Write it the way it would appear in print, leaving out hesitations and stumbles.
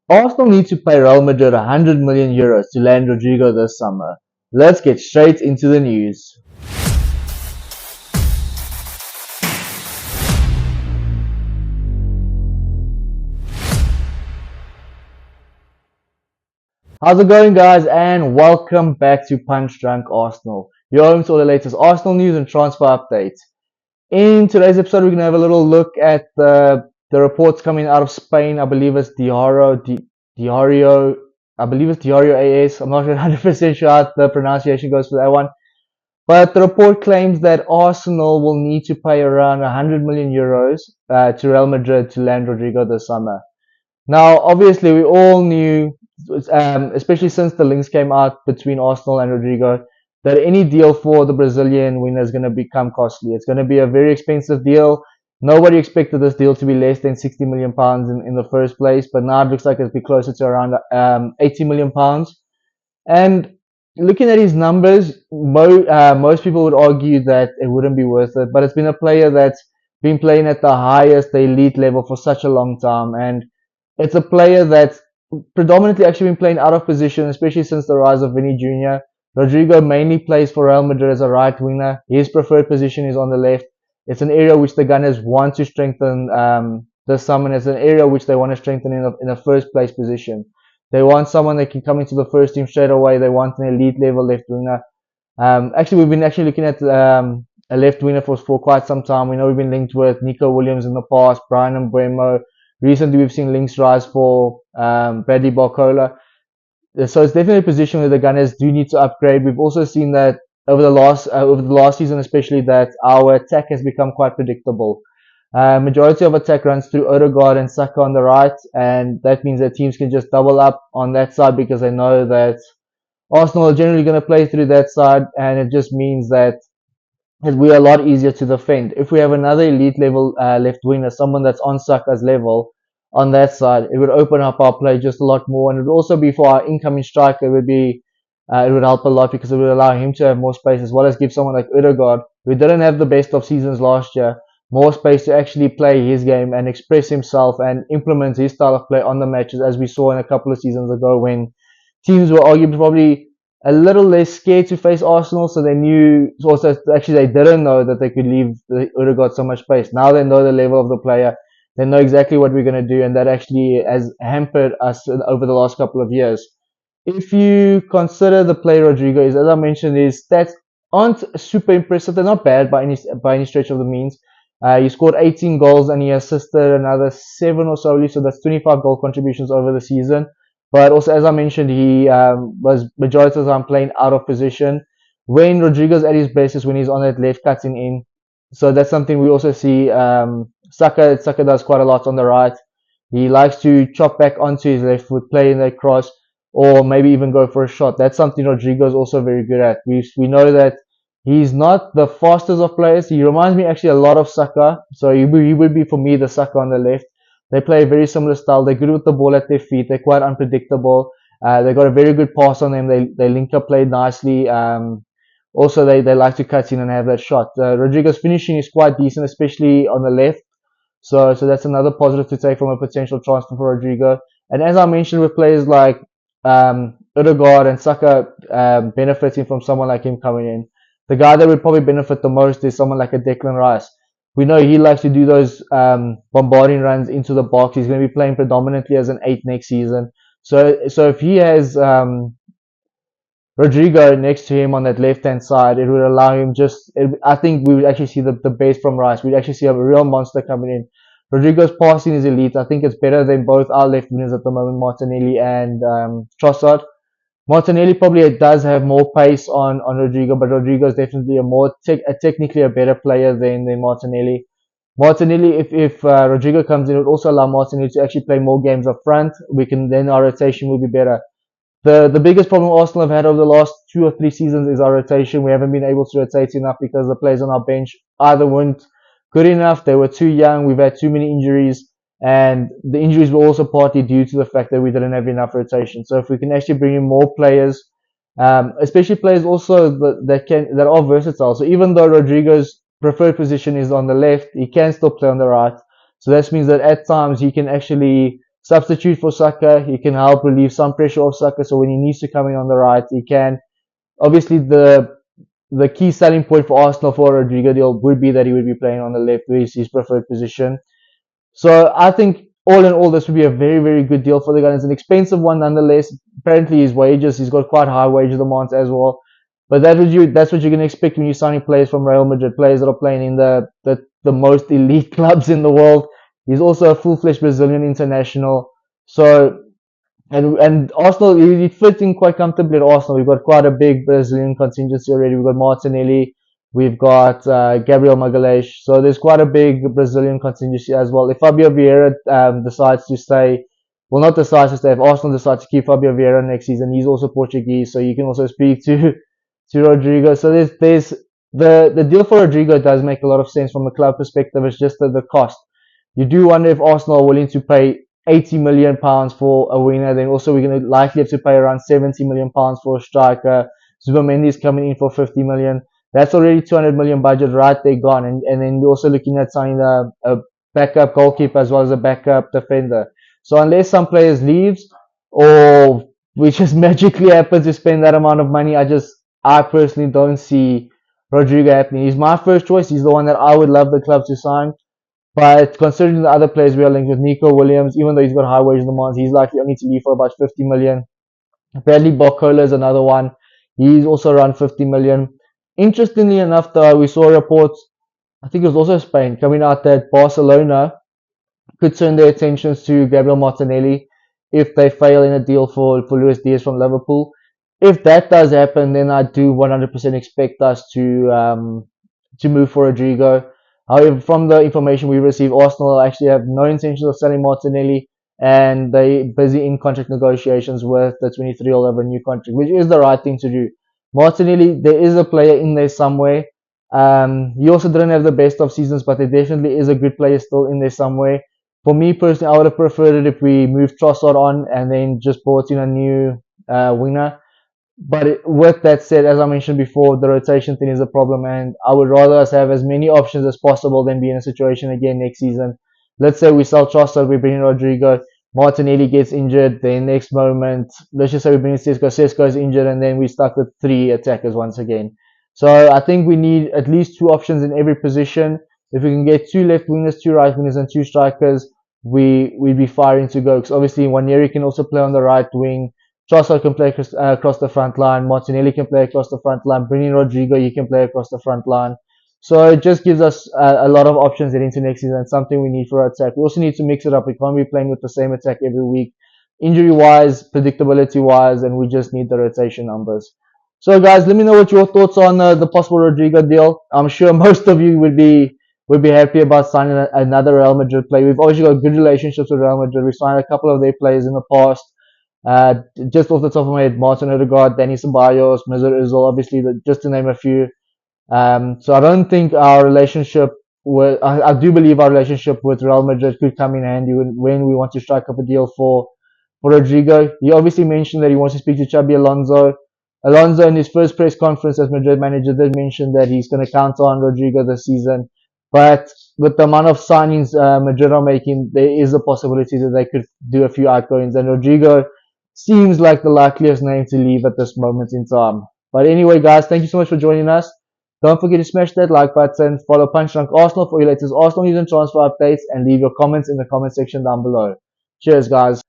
Arsenal need to pay Real Madrid 100 million euros to land Rodrygo this summer. Let's get straight into the news. How's it going, guys? And welcome back to Punch Drunk Arsenal, your home to all the latest Arsenal news and transfer updates. In today's episode, we're going to have a little look at the reports coming out of Spain. I believe it's Diario. I believe it's Diario AS. I'm not 100% sure how the pronunciation goes for that one. But the report claims that Arsenal will need to pay around 100 million euros to Real Madrid to land Rodrygo this summer. Now, obviously, we all knew, especially since the links came out between Arsenal and Rodrygo, that any deal for the Brazilian winger is going to become costly. It's going to be a very expensive deal. Nobody expected this deal to be less than 60 million pounds in the first place, but now it looks like it'll be closer to around 80 million pounds. And looking at his numbers, most people would argue that it wouldn't be worth it. But it's been a player that's been playing at the highest, the elite level for such a long time, and it's a player that's predominantly actually been playing out of position, especially since the rise of Vinny Jr. Rodrygo mainly plays for Real Madrid as a right winger. His preferred position is on the left. It's an area which the Gunners want to strengthen this summer. It's an area which they want to strengthen in a first place position. They want someone that can come into the first team straight away. They want an elite level left winger. Actually, we've been actually looking at a left winger for quite some time. We know we've been linked with Nico Williams in the past, Brian Mbeumo. Recently, we've seen links rise for Bradley Barcola. So it's definitely a position where the Gunners do need to upgrade. We've also seen that over the last season, especially, that our attack has become quite predictable. Majority of attack runs through Odegaard and Saka on the right, and that means that teams can just double up on that side because they know that Arsenal are generally going to play through that side, and it just means that we're a lot easier to defend. If we have another elite level left winger, someone that's on Saka's level on that side, it would open up our play just a lot more, and it would also be for our incoming striker. It would help a lot because it would allow him to have more space as well as give someone like Odegaard, who didn't have the best of seasons last year, more space to actually play his game and express himself and implement his style of play on the matches, as we saw in a couple of seasons ago when teams were arguably probably a little less scared to face Arsenal, so they knew. Also, actually, they didn't know that they could leave Odegaard so much space. Now they know the level of the player. They know exactly what we're going to do, and that actually has hampered us over the last couple of years. If you consider the player Rodrygo is, as I mentioned, his stats aren't super impressive. They're not bad by any stretch of the means. He scored 18 goals and he assisted another seven or so, so that's 25 goal contributions over the season. But also, as I mentioned, he was majority of the time playing out of position. When Rodrygo's at his best is when he's on that left cutting in. So that's something we also see. Saka does quite a lot on the right. He likes to chop back onto his left foot, play in that cross, or maybe even go for a shot. That's something Rodrygo is also very good at. We know that he's not the fastest of players. He reminds me actually a lot of Saka. So he would be for me the Saka on the left. They play a very similar style. They're good with the ball at their feet. They're quite unpredictable. They got a very good pass on them. They link up play nicely. Also, they like to cut in and have that shot. Rodrygo's finishing is quite decent, especially on the left. So that's another positive to take from a potential transfer for Rodrygo. And as I mentioned, with players like Odegaard and Saka benefiting from someone like him coming in, the guy that would probably benefit the most is someone like a Declan Rice. We know he likes to do those bombarding runs into the box. He's going to be playing predominantly as an 8 next season. So if he has Rodrygo next to him on that left hand side, it would allow him I think we would actually see the base from Rice. We'd actually see a real monster coming in. Rodrygo's passing is elite. I think it's better than both our left wingers at the moment, Martinelli and Trossard. Martinelli probably does have more pace on Rodrygo, but Rodrygo is definitely technically a better player than Martinelli. Martinelli, if Rodrygo comes in, it would also allow Martinelli to actually play more games up front. Then our rotation will be better. The biggest problem Arsenal have had over the last 2 or 3 seasons is our rotation. We haven't been able to rotate enough because the players on our bench either weren't good enough, they were too young, we've had too many injuries, and the injuries were also partly due to the fact that we didn't have enough rotation. So if we can actually bring in more players, especially players also that are versatile. So even though Rodrygo's preferred position is on the left, he can still play on the right. So that means that at times he can actually substitute for Saka. He can help relieve some pressure off Saka. So when he needs to come in on the right, he can. Obviously, the key selling point for Arsenal for a Rodrygo deal would be that he would be playing on the left, which is his preferred position. So I think all in all, this would be a very, very good deal for the Gunners. An expensive one nonetheless. Apparently his wages, he's got quite high wage demands as well. But that's what you're gonna expect when you're signing players from Real Madrid, players that are playing in the most elite clubs in the world. He's also a full-fledged Brazilian international. So and Arsenal, he fits in quite comfortably at Arsenal. We've got quite a big Brazilian contingency already. We've got Martinelli, we've got Gabriel Magalhaes. So there's quite a big Brazilian contingency as well. If Fabio Vieira decides to stay, well, not decides to stay, if Arsenal decides to keep Fabio Vieira next season, he's also Portuguese, so you can also speak to to Rodrygo. So there's the deal for Rodrygo does make a lot of sense from a club perspective. It's just the cost. You do wonder if Arsenal are willing to pay 80 million pounds for a winger. Then also we're going to likely have to pay around 70 million pounds for a striker. Zubamendi is coming in for 50 million. That's already 200 million budget right there gone. And then we're also looking at signing a backup goalkeeper as well as a backup defender. So unless some players leaves or we just magically happen to spend that amount of money, I personally don't see Rodrygo happening. He's my first choice. He's the one that I would love the club to sign. But considering the other players we are linked with, Nico Williams, even though he's got high wage demands, he's likely only to leave for about 50 million. Bradley Barcola is another one. He's also around 50 million. Interestingly enough, though, we saw reports, I think it was also Spain, coming out that Barcelona could turn their attentions to Gabriel Martinelli if they fail in a deal for Luis Diaz from Liverpool. If that does happen, then I do 100% expect us to move for Rodrygo. However, from the information we received, Arsenal actually have no intentions of selling Martinelli, and they busy in contract negotiations with the 23-year-old over a new contract, which is the right thing to do. Martinelli, there is a player in there somewhere. He also didn't have the best of seasons, but there definitely is a good player still in there somewhere. For me personally, I would have preferred it if we moved Trossard on and then just brought in a new winger. But with that said, as I mentioned before, the rotation thing is a problem, and I would rather us have as many options as possible than be in a situation again next season. Let's say we sell Trossard, we bring in Rodrygo, Martinelli gets injured, then next moment, let's just say we bring in Sesko, Sesko is injured, and then we're stuck with three attackers once again. So I think we need at least two options in every position. If we can get two left wingers, two right wingers, and two strikers, we'd be firing to go. Because obviously, Waneri can also play on the right wing. Trossard can play across the front line. Martinelli can play across the front line. Bringing Rodrygo, he can play across the front line. So it just gives us a lot of options heading into next season. Something we need for our attack. We also need to mix it up. We can't be playing with the same attack every week, injury wise, predictability wise, and we just need the rotation numbers. So guys, let me know what your thoughts on the possible Rodrygo deal. I'm sure most of you would be happy about signing another Real Madrid player. We've always got good relationships with Real Madrid. We signed a couple of their players in the past. Just off the top of my head, Martin Odegaard, Danny Ceballos, Mesut Ozil, obviously, just to name a few. So I don't think our relationship I do believe our relationship with Real Madrid could come in handy when we want to strike up a deal for Rodrygo. He obviously mentioned that he wants to speak to Xabi Alonso. Alonso, in his first press conference as Madrid manager, did mention that he's going to count on Rodrygo this season. But with the amount of signings Madrid are making, there is a possibility that they could do a few outgoings. And Rodrygo seems like the likeliest name to leave at this moment in time. But anyway, guys, thank you so much for joining us. Don't forget to smash that like button, follow Punch Drunk Arsenal for your latest Arsenal news and transfer updates, and leave your comments in the comment section down below. Cheers, guys.